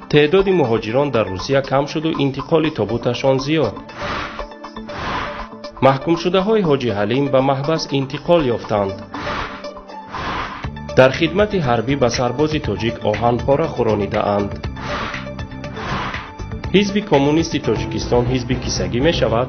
تعداد مهاجران در روسیه کم شد و انتقال تابوتشان زیاد. محکوم شده های حاجی حلیم به محبس انتقال یافتند. در خدمت حربی به سرباز تاجیک آهنپاره خورانیده اند. حزب کمونیست تاجیکستان حزب کیسگی می شود.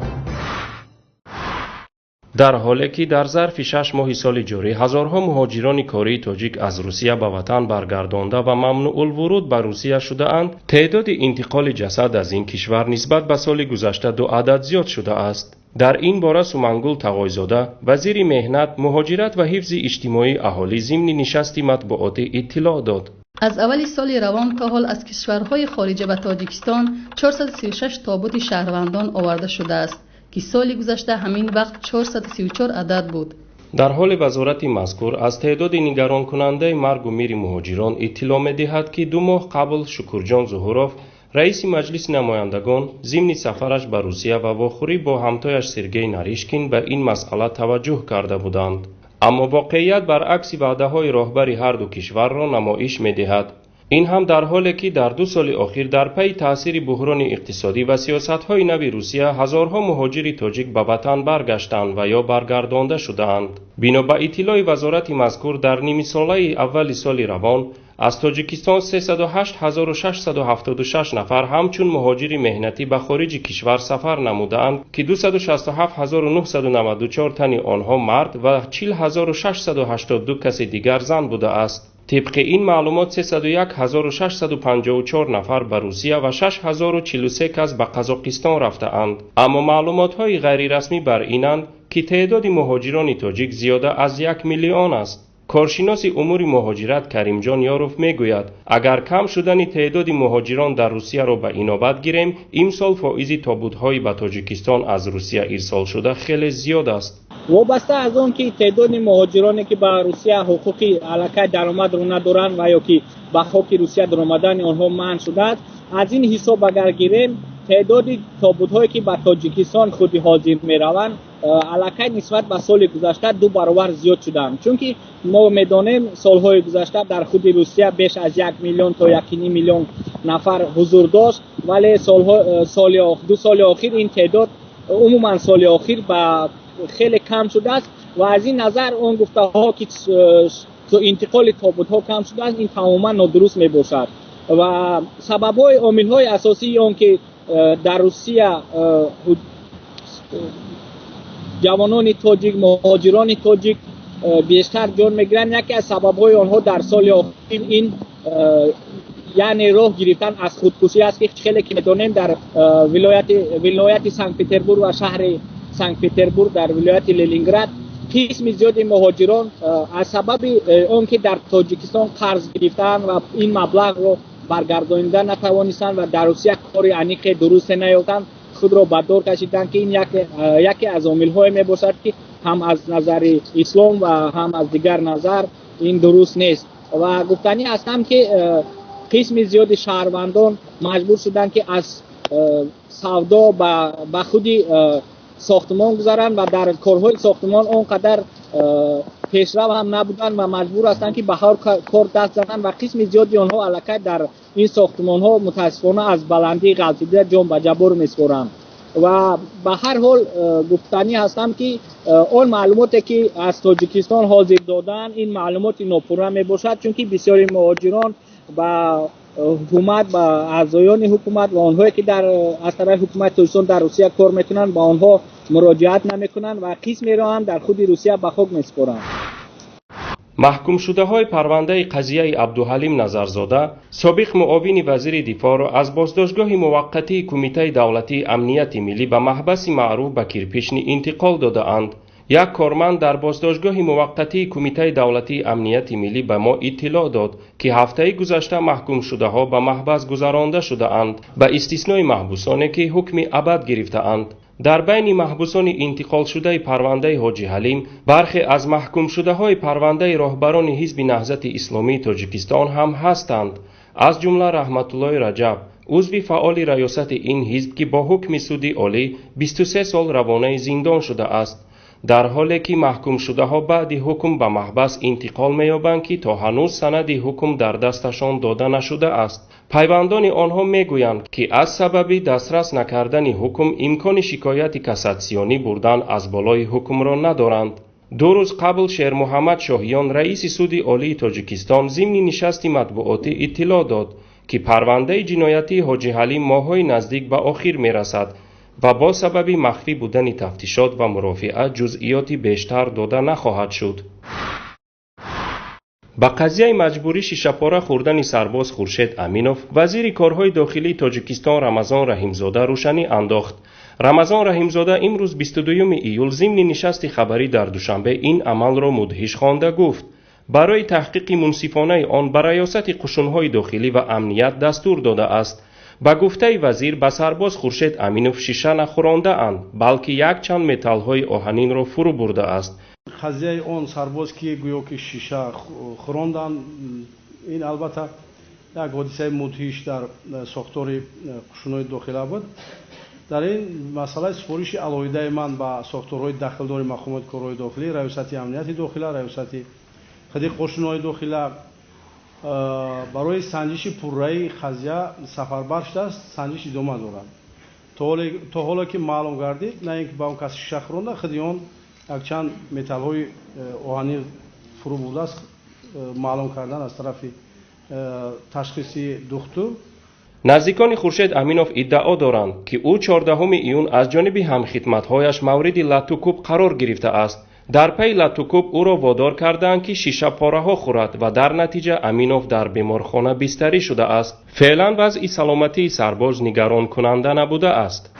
در حالی که در ظرف 6 ماه سال جاری هزارها مهاجران کاری تاجیک از روسیه به وطن برگردانده و ممنوع الورود به روسیه شده اند، تعداد انتقال جسد از این کشور نسبت به سال گذشته 2 عدد زیاد شده است. در این باره سومنگل تقایزاده وزیر مهنت، مهاجرت و حفظ اجتماعی اهالی ضمن نشستی مطبوعاتی اطلاع داد. از اول سال روان تا حال از کشورهای خارجه به تاجیکستان 436 تابوت شهروندان آورده شده است که سال گذشته همین وقت 434 عدد بود. در حال وزارت مذکور از تعداد نگران کننده مرگ و میر مهاجران اطلاع می‌دهد که 2 ماه قبل شکرجان ظهوروف، رئیس مجلس نمایندگان، ضمن سفرش به روسیه و واخوری با همتایش سرگئی نریشکین به این مسئله توجه کرده بودند. اما واقعیت برعکس وعده‌های راهبر هر دو کشور را نمایش می‌دهد. این هم در حالی که در 2 سال اخیر در پی تأثیر بحران اقتصادی و سیاست‌های نو روسیه هزارها مهاجر تاجیک به وطن برگشتند و یا برگردانده شدند. بنا به اطلاع وزارت مذکور در نیم ساله اول سال روان از تاجیکستان 308,676 نفر همچون مهاجر مهنتی به خارج کشور سفر نمودند که 267,994 تن آنها مرد و 40,682 کس دیگر زن بوده است. طبق این معلومات 301,654 نفر به روسیه و 6,043 کس به قزاقستان رفته اند. اما معلومات های غیر رسمی بر اینند که تعداد مهاجران تاجیک زیاده از 1 میلیون است. کارشناس امور مهاجرت کریم جان یاروف میگوید اگر کم شدن تعداد مهاجران در روسیه را به اینابت گیریم، امسال فائز تابوت‌های به تاجیکستان از روسیه ارسال شده خیلی زیاد است. وابسته از آن که تعداد مهاجرانی که به روسیه حقوقی علاقه درآمد رو ندارند و یا که به خاک روسیه در آمدن آنها منع شده است، از این حساب اگر گیریم تعداد تابوت‌هایی که به تاجیکستان خود حاضر می‌روند علاقه نسبت به سال گذشته 2 برابر زیاد شدند، چون که ما می‌دانیم سال‌های گذشته در خود روسیه بیش از 1 میلیون تا 1.5 میلیون نفر حضور داشت، ولی 2 سال اخیر این تعداد عموما سال اخیر به خیلی کم شده است و از این نظر اون گفته ها که انتقال تابوت ها کم شده است این تماما نادرست می باشد و سبب های عامل های اساسی اون که در روسیه جوانان تاجیک، مهاجران تاجیک بیشتر جان میگیرند، یکی از سبب های آنها در سال اخیر این یعنی راه گرفتن از خودکشی است که خیلی که میدونیم در ولایت سنت پتربورگ و شهر سنت پتربورگ در ولایت لنینگراد قسم زیادی مهاجران از سبب اون که در تاجیکستان قرض گرفتن و این مبلغ رو برگردانیدن نتوانستند و در روسیه کار انیق درست نیافتند، خود را به دور کشیدن که این یکی از عامل‌های میباشد که هم از نظر اسلام و هم از دیگر نظر این درست نیست و گفتنی هستم که قسم زیاد شهروندان مجبور شدند که از سودا به خودی ساختمان گذارن و در کارهای ساختمان اونقدر پیشرو هم نبودن و مجبور هستند که به هر کار دست زدن و قسم زیادی آنها علاقه در این ساختمان ها متاسفانه از بلندی غلطیده جان به جبر میسپارند و به هر حال گفتنی هستم که آن معلوماتی که از تاجیکستان حاضر دادن این معلومات ناپورا می باشد، چون که بسیاری مهاجران با حکومت و اعضایان حکومت و آنهایی که از طرف حکومت تاجیکستان در روسیه کار میکنند با آنها مراجعت نمیکنند و قسمی را هم در خود روسیه به خاک میسپارند. محکوم شده های پرونده قضیه عبدالحلیم نظرزاده، سابق معاون وزیر دفاع را از بازداشتگاه موقتی کمیته دولتی امنیت ملی به محبس معروف به کرپشن انتقال داده اند. یک کارمند در بازداشتگاه موقتی کمیته دولتی امنیت ملی به ما اطلاع داد که هفته گذشته محکوم شده ها به محبس گذرانده شده اند، به استثنای محبوسانی که حکم ابد گرفته اند. در بین محبوسان انتقال شده پرونده حاجی حلیم، برخی از محکوم شده های پرونده راهبران حزب نهضت اسلامی تاجیکستان هم هستند، از جمله رحمت الله رجب، عضو فعال ریاست این حزب که با حکم سود عالی 23 سال روانه زندان شده است. در حالی که محکوم شده ها بعد حکم به محبس انتقال می‌یابند که تا هنوز سند حکم در دستشان داده نشده است. پیوندان آنها میگویند که از سبب دسترس نکردن حکم امکان شکایت کاساسیونی بردن از بالای حکم را ندارند. 2 روز قبل شیر محمد شاهیان رئیس سود عالی تاجیکستان ضمن نشست مطبوعاتی اطلاع داد که پرونده جنایتی حاجی حلیم ماه‌های نزدیک به آخر می‌رسد و با سبب مخفی بودن تفتیشات و مرافعه جزئیات بیشتر داده نخواهد شد. با قضیه مجبوری شیشه‌پاره خوردن سرباز خورشید امینوف، وزیر کارهای داخلی تاجیکستان رمضان رحیمزاده روشنی انداخت. رمضان رحیمزاده امروز 22 ایول ضمن نشست خبری در دوشنبه این عمل را مدهش خوانده گفت برای تحقیق منصفانه آن بر ریاست قشون‌های داخلی و امنیت دستور داده است. با گفته وزیر به سرباز خورشید امینوف شیشه نخورانده اند بلکه یک چند متال‌های آهنین را فرو برده است. قضیه اون سرباز که گویا که شیشه خوراندن این البته یک حادثه مدهش در ساختار قشون‌های داخلی بود. در این مسئله سفارش علاوه من با ساختارهای داخلدار مقامات کارهای داخلی، ریاست امنیت داخلی، ریاست خدمت قشون‌های داخلی برای سنجش پررأی قضیه سفربر شده است، سنجش ادامه دارد. تا حالا که معلوم گردید نه اینکه با اون کسی شیشه خورانده خود آن یک چند متال‌های آهنی فرو برده است معلوم کردن از طرف تشخیصی دکتر. نزدیکان خورشید امینوف ادعا دارند که او 14 ایون از جانب همخدمت‌هایش مورد لطوکوب قرار گرفته است. در پی لطوکوب او را وادار کردند که شیشه پاره ها خورد و در نتیجه امینوف در بیمارخانه بستری شده است. فعلا وضع سلامتی سرباز نگران کننده نبوده است.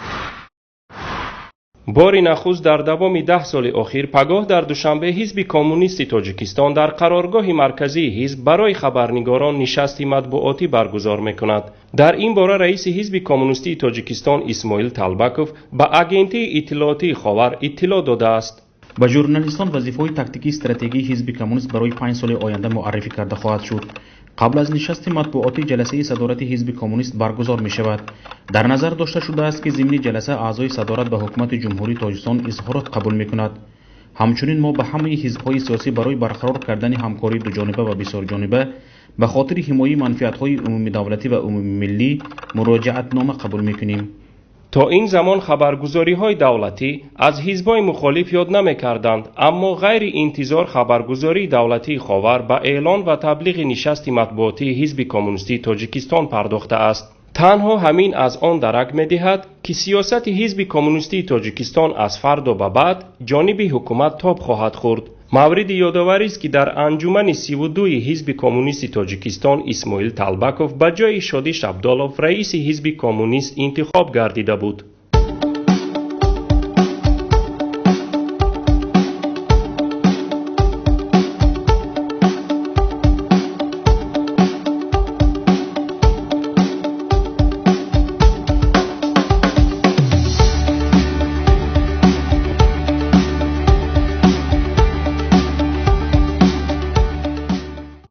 بار نخست در دوام 10 سال اخیر پگاه در دوشنبه حزب کمونیست تاجیکستان در قرارگاه مرکزی حزب برای خبرنگاران نشستی مطبوعاتی برگزار میکند. در این باره رئیس حزب کمونیستی تاجیکستان اسماعیل طلبکوف به اگنتی اطلاعاتی خاور اطلاع داده است. با ژورنالیستان وظیفه‌های تاکتیکی استراتژی حزب کمونیست برای 5 سال آینده معرفی کرده خواهد شد. قبل از نشست مطبوعاتی جلسه صدارت حزب کمونیست برگزار می شود. در نظر داشته شده است که ضمن جلسه اعضای صدارت به حکومت جمهوری تاجیکستان اظهارات قبول می کند. همچنین ما به همه حزب‌های سیاسی برای برقرار کردن همکاری دو جانبه و بسیار جانبه به خاطر حمایت منفعت‌های عمومی دولتی و عمومی ملی مراجعتنامه قبول می کنیم. تا این زمان خبرگزاری‌های دولتی از حزب‌های مخالف یاد نمی‌کردند، اما غیر انتظار خبرگزاری دولتی خاور به اعلان و تبلیغ نشست مطبوعاتی حزب کمونیستی تاجیکستان پرداخته است. تنها همین از آن درک می‌دهد که سیاست حزب کمونیستی تاجیکستان از فردا به بعد جانب حکومت تاب خواهد خورد. مورد یادآوری است که در انجمن 32 حزب کمونیست تاجیکستان اسماعیل طلبکوف به جای شادی شبدالوف رئیس حزب کمونیست انتخاب گردیده بود.